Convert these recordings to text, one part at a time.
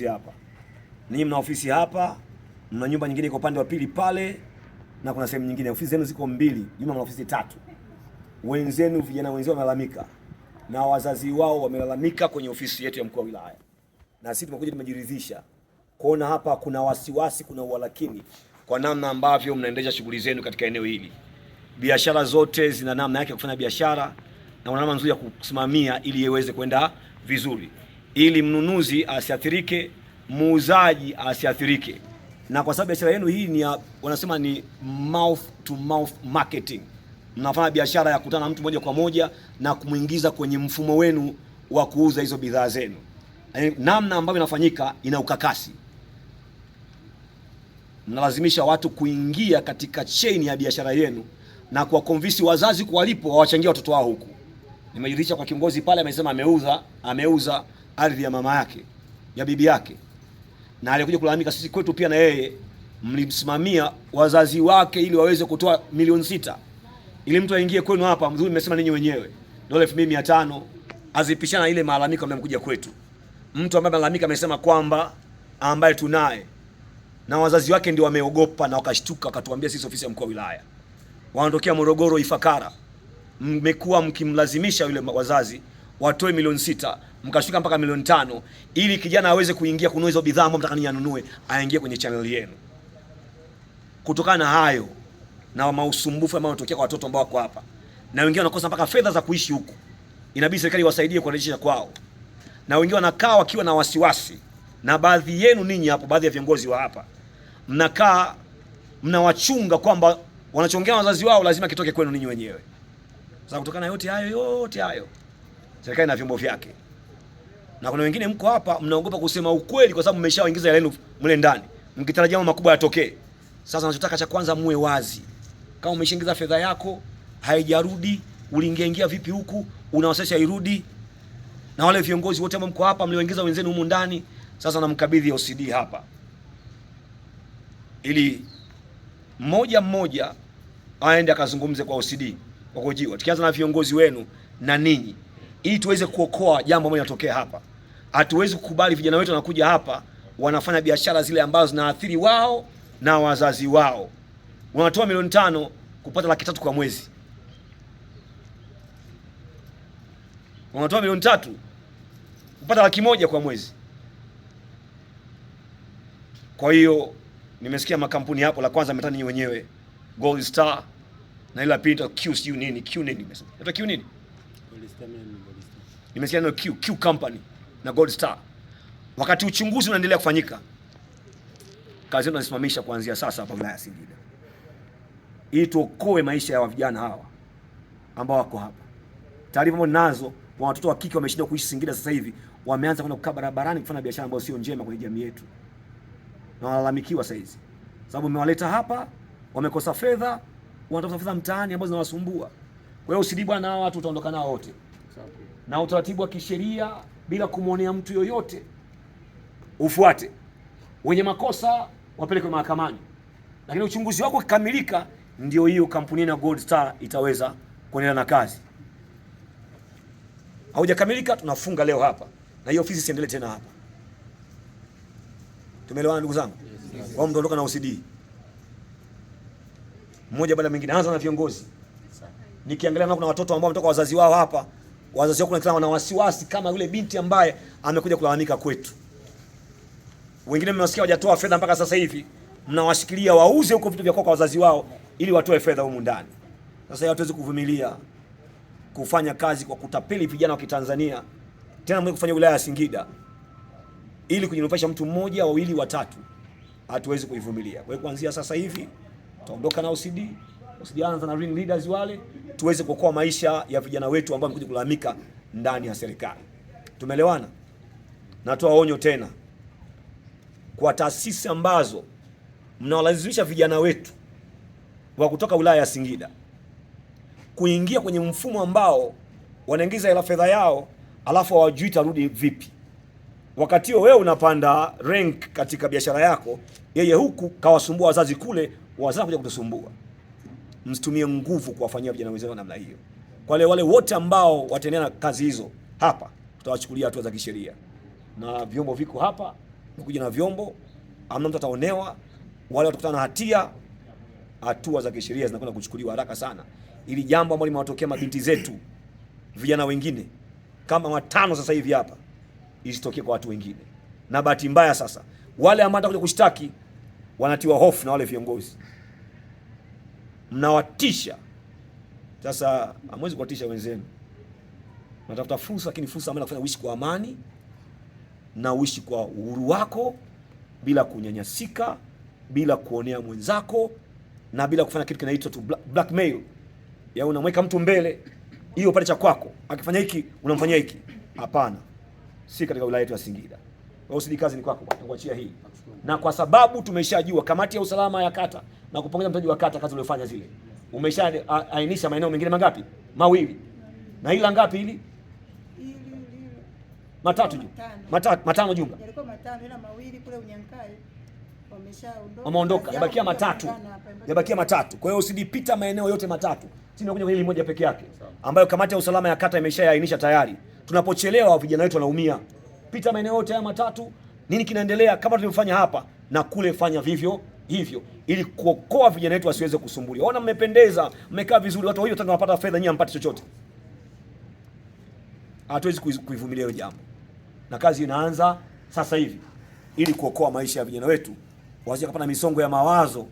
hizi hapa. Ninyi mna ofisi hapa, mna nyumba nyingine iko upande wa pili pale, na kuna sehemu nyingine. Ofisi zenu ziko mbili, jumla mna ofisi 3. Wenzenu, vijana wenzenu wamelalamika na wazazi wao wamelalamika kwenye ofisi yetu ya mkuu wa wilaya, na sisi tumekuja tumejiridhisha kuona hapa kuna wasiwasi, kuna uhalakini kwa namna ambavyo mnaendesha shughuli zenu katika eneo hili. Biashara zote zina namna yake ya kufanya biashara na namna nzuri ya kusimamia ili iweze kwenda vizuri, ili mnunuzi asiathirike, muuzaji asiathirike. Na kwa sababu biashara yenu hii ni wanasema ni mouth to mouth marketing, mnafanya biashara ya kukutana na mtu moja kwa moja na kumuingiza kwenye mfumo wenu wa kuuza hizo bidhaa zenu. Namna ambayo inafanyika ina ukakasi. Mnalazimisha watu kuingia katika chain ya biashara yenu na kuwakonvinsi wazazi kuwalipo wawachangia watoto wao huku. Nimejiridhisha kwa kiongozi pale, amesema ameuza ardhi ya mama yake, ya bibi yake. Na alikuja kulalamika sisi kwetu pia na yeye mlimsimamia wazazi wake ili waweze kutoa milioni 6. Ili mtu aingie kwenu hapa, mzuri mmesema ninyi wenyewe. Dola 2500 azipishana ile malalamiko mnakuja kwetu. Mtu ambaye malalamika amesema kwamba ambaye tunaye na wazazi wake ndio wameogopa na wakashtuka wakatuambia sisi ofisi ya mkuu wa wilaya. Wanaondokea Morogoro Ifakara. Mmekuwa mkimlazimisha yule wazazi watoe milioni 6, mkashuka mpaka milioni 5 ili kijana aweze kuingia kununua hizo bidhaa ambazo mtaka ninunue, aingie kwenye channel yenu. Kutokana na hayo na mausumbufu ambao yanatokea kwa watoto ambao wako hapa, na wengine wanakosa mpaka fedha za kuishi huku, inabidi serikali iwasaidie kurejesha kwao. Na wengine wanakaa wakiwa na wasiwasi, na baadhi yenu ninyi hapo, baadhi ya viongozi wa hapa mnakaa mnawachunga kwamba wanachongea wazazi wao lazima kitoke kwenu ninyi wenyewe. Sasa kutokana na yote hayo serikali na vyombo vyake, na kuna wengine mko hapa mnaogopa kusema ukweli kwa sababu mmeshawaingiza yalenu mle ndani mkitarajia mambo makubwa yatokee. Sasa nachotaka cha kwanza muwe wazi. Kama umeshaingiza fedha yako haijarudi, uliingia vipi huku, unawasesha irudi. Na wale viongozi wote ambao mko hapa mlioingiza wenzenu humu ndani, sasa namkabidhi OCD hapa, ili mmoja aende akazungumze kwa OCD kwa kujiwa. Tukianza na viongozi wenu na ninyi, ili tuweze kuokoa jambo ambalo linatokea hapa. Hatuwezi kukubali vijana wetu wanakuja hapa wanafanya biashara zile ambazo zinaathiri wao na wazazi wao. Wanatoa milioni 5 kupata 300,000 kwa mwezi. Wanatoa milioni 3 kupata 100,000 kwa mwezi. Kwa hiyo nimesikia makampuni hapo, la kwanza mmetani nyinyi wenyewe Gold Star, na ile pili Q nini nimesema. Hata Q nini? Gold Star. Nimesikia neno Q company na Gold Star. Wakati uchunguzi unaendelea kufanyika, kazi yetu tunasimamisha kuanzia sasa hapa wilaya ya Singida, ili tuokoe maisha ya vijana hawa ambao wako hapa. Taarifa ambazo nazo kwa watoto wa kike wameshindwa kuishi Singida sasa hivi, wameanza kwenda kukaa barabarani kufanya biashara ambayo sio njema kwenye jamii yetu, na walalamikiwa sasa hizi sababu mmewaleta hapa, wamekosa fedha, wanatafuta fedha mtaani ambazo zinawasumbua. Kwa hiyo usidii bwana, hao watu utaondoka nao wote na utaratibu wa kisheria bila kumuonea mtu yoyote ufuate. Wenye makosa wapelekwe mahakamani, lakini uchunguzi wako ukikamilika, ndio hiyo kampuni ya Gold Star itaweza kuendelea na kazi. Haujakamilika tunafunga leo hapa, na hiyo ofisi isiendelee tena hapa. Tumeelewana ndugu zangu? Yes. Wao mtaondoka na OCD mmoja baada ya mwingine. Anza na viongozi. Nikiangalia na kuna watoto ambao wametoka wazazi wao hapa, wazazi wao kuna kila wana wasiwasi kama yule binti ambaye amekuja kulalamika kwetu. Wengine mmewasikia hawajatoa fedha mpaka sasa hivi, mnawashikilia wauze huko vitu vya kwa wazazi wao ili watoe fedha humu ndani. Sasa hatuwezi kuvumilia kufanya kazi kwa kutapeli vijana wa Kitanzania, tena mwe kufanya wilaya ya Singida ili kujinufaisha mtu mmoja, wawili, watatu. Hatuwezi kuivumilia. Kwa hiyo kuanzia sasa hivi tutaondoka na OCD anza na ring leaders wale, tuweze kuokoa maisha ya vijana wetu ambao wamekuja kulalamika ndani ya serikali. Tumeelewana? Natoa onyo tena kwa taasisi ambazo mnawalazimisha vijana wetu wa kutoka wilaya ya Singida kuingia kwenye mfumo ambao wanaingiza hela fedha yao alafu hawajui tarudi vipi. Wakati wewe unapanda rank katika biashara yako, yeye huku kawasumbua wazazi kule, wazazi kuja kutusumbua. Msitumie nguvu kuwafanyia vijana wenzao namna hiyo. Kwa wale wote ambao wataendelea na kazi hizo hapa, tutawachukulia hatua za kisheria. Na vyombo viko hapa, kuja na vyombo, amna mtu ataonewa, wale watakutana na hatia, hatua za kisheria zinakwenda kuchukuliwa haraka sana, ili jambo ambalo limewatokea mabinti zetu, vijana wengine kama 5 sasa hivi hapa, isitokee kwa watu wengine. Na bahati mbaya sasa wale ambao watakuja kushtaki wanatiwa hofu na wale viongozi, mnawatisha. Sasa hamwezi kuwatisha wenzenu, natafuta fursa, lakini fursa ambayo inakufanya uishi kwa amani na uishi kwa uhuru wako bila kunyanyasika, bila kuonea mwenzako, na bila kufanya kitu kinaitwa tu blackmail. Ya unamweka mtu mbele hiyo pale cha kwako, akifanya hiki unamfanyia hiki. Hapana, si katika wilaya yetu ya Singida. Kwa hiyo kazi ni kwako, tukuachia hii. Na kwa sababu tumeshajua kamati ya usalama ya kata, na kupongeza mtaji wa kata kazi uliyofanya zile, umeshaainisha maeneo mengine mangapi? 2. Na ila ngapi hili? 3 jumla. 5 jumla. Yalikuwa 5 ila 2 kule Unyankai wameondoka, yabakia 3. Yabakia 3. Kwa hiyo usidipita maeneo yote 3. Sisi tunakuja kwenye moja peke yake ambayo kamati ya usalama ya kata imeshaainisha tayari. Tunapochelewa vijana wetu wanaumia. Pita maeneo yote haya 3. Nini kinaendelea kama tulivyofanya hapa na kule, fanya vivyo hivyo ili kuokoa vijana wetu wasiweze kusumbuliwa. Ona mmependeza, mmekaa vizuri, watu wao wanapata fedha, nyinyi hampati chochote. Hatuwezi kuivumilia hiyo jambo. Na kazi inaanza sasa hivi ili kuokoa maisha ya vijana wetu wasije kupata misongo ya mawazo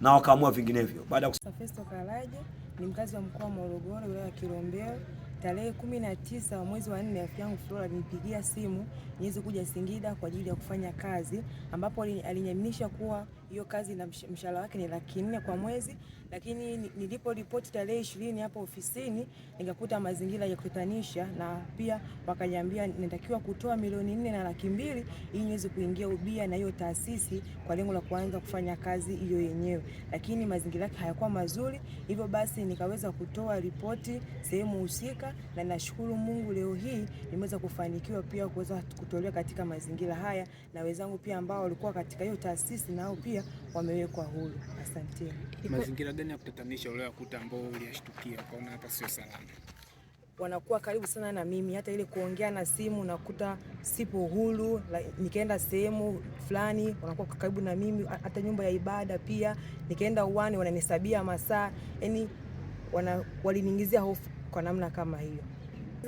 na wakaamua vinginevyo. Baada ya Festo Kalaje ni mkazi wa mkoa wa Morogoro, wilaya ya Kilombero. Tarehe 19 mwezi wa 4, rafiki yangu Flora alinipigia simu niweze kuja Singida kwa ajili ya kufanya kazi, ambapo aliniaminisha kuwa hiyo kazi na mshahara wake ni Laki4 kwa mwezi, lakini nilipo ripoti tarehe 20 hapo ofisini nikakuta mazingira ya kutatanisha, na pia wakaniambia natakiwa kutoa milioni 4 na Laki2 ili niweze kuingia ubia na hiyo taasisi kwa lengo la kuanza kufanya kazi hiyo yenyewe, lakini mazingira yake hayakuwa mazuri. Hivyo basi nikaweza kutoa ripoti sehemu husika, na nashukuru Mungu leo hii nimeweza kufanikiwa pia kuweza kutolewa katika mazingira haya, na wenzangu pia ambao walikuwa katika hiyo taasisi nao pia wamewekwa huru. Asante. Mazingira gani ya kutatanisha uliokuta ambao uliyashtukia ukaona hapa sio salama? Wanakuwa karibu sana na mimi, hata ile kuongea na simu nakuta sipo huru. Nikaenda sehemu fulani wanakuwa karibu na mimi, hata nyumba ya ibada pia nikaenda uwani wananisabia masaa, yani waliniingizia hofu kwa namna kama hiyo.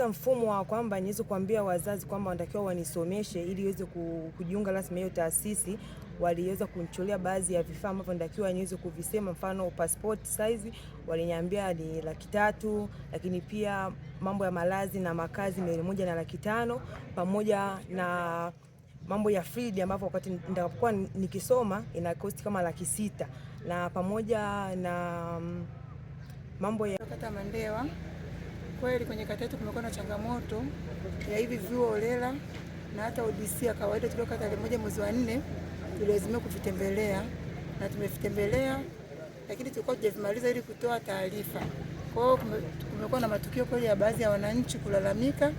Mfumo wa kwamba niweze kuambia wazazi kwamba wanatakiwa wanisomeshe ili iweze kujiunga rasmi hiyo taasisi, waliweza kunicholea baadhi ya vifaa ambavyo natakiwa niweze kuvisema, mfano passport size waliniambia ni Laki3, lakini pia mambo ya malazi na makazi milioni 1 na Laki5, pamoja na mambo ya field ambapo wakati nitakapokuwa nikisoma ina cost kama Laki6, na pamoja na mambo ya kata Mandewa. Kweli kwenye kata yetu kumekuwa na changamoto ya hivi vyuo holela, na hata ODC ya kawaida tulioka tarehe 1 mwezi wa 4 tulilazimika kuvitembelea, na tumevitembelea lakini tulikuwa tujavimaliza ili kutoa taarifa. Kwa hiyo kumekuwa na matukio kweli ya baadhi ya wananchi kulalamika,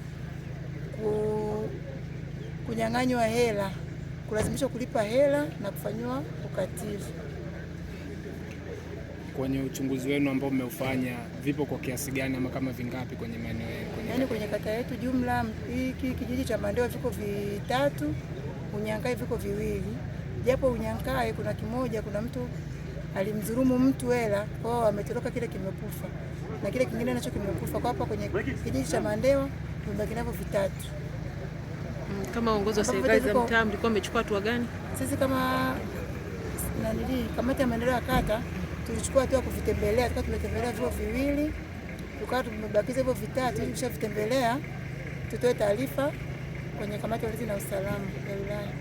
kunyang'anywa hela, kulazimishwa kulipa hela na kufanywa ukatili. Kwenye uchunguzi wenu ambao mmeufanya, vipo kwa kiasi gani ama kama vingapi kwenye maeneo yenu? Yaani kwenye kata yetu jumla hiki kijiji cha Mandewa viko 3, Unyankai viko 2. Japo Unyankai kuna kimoja, kuna mtu alimdhulumu mtu hela, kwa hiyo ametoroka, kile kimekufa. Na kile kingine nacho kimekufa. Kwa hapa kwenye kijiji cha Mandewa tumebaki navyo 3. Kama uongozi wa serikali za mtaa mlikuwa mmechukua hatua gani? Sisi kama kamati ya maendeleo ya kata tulichukua hatua kuvitembelea. Tulikuwa tumetembelea vyuo 2, tukawa tumebakiza hivyo 3 ili kushavitembelea tutoe taarifa kwenye kamati ya ulinzi na usalama ya wilaya.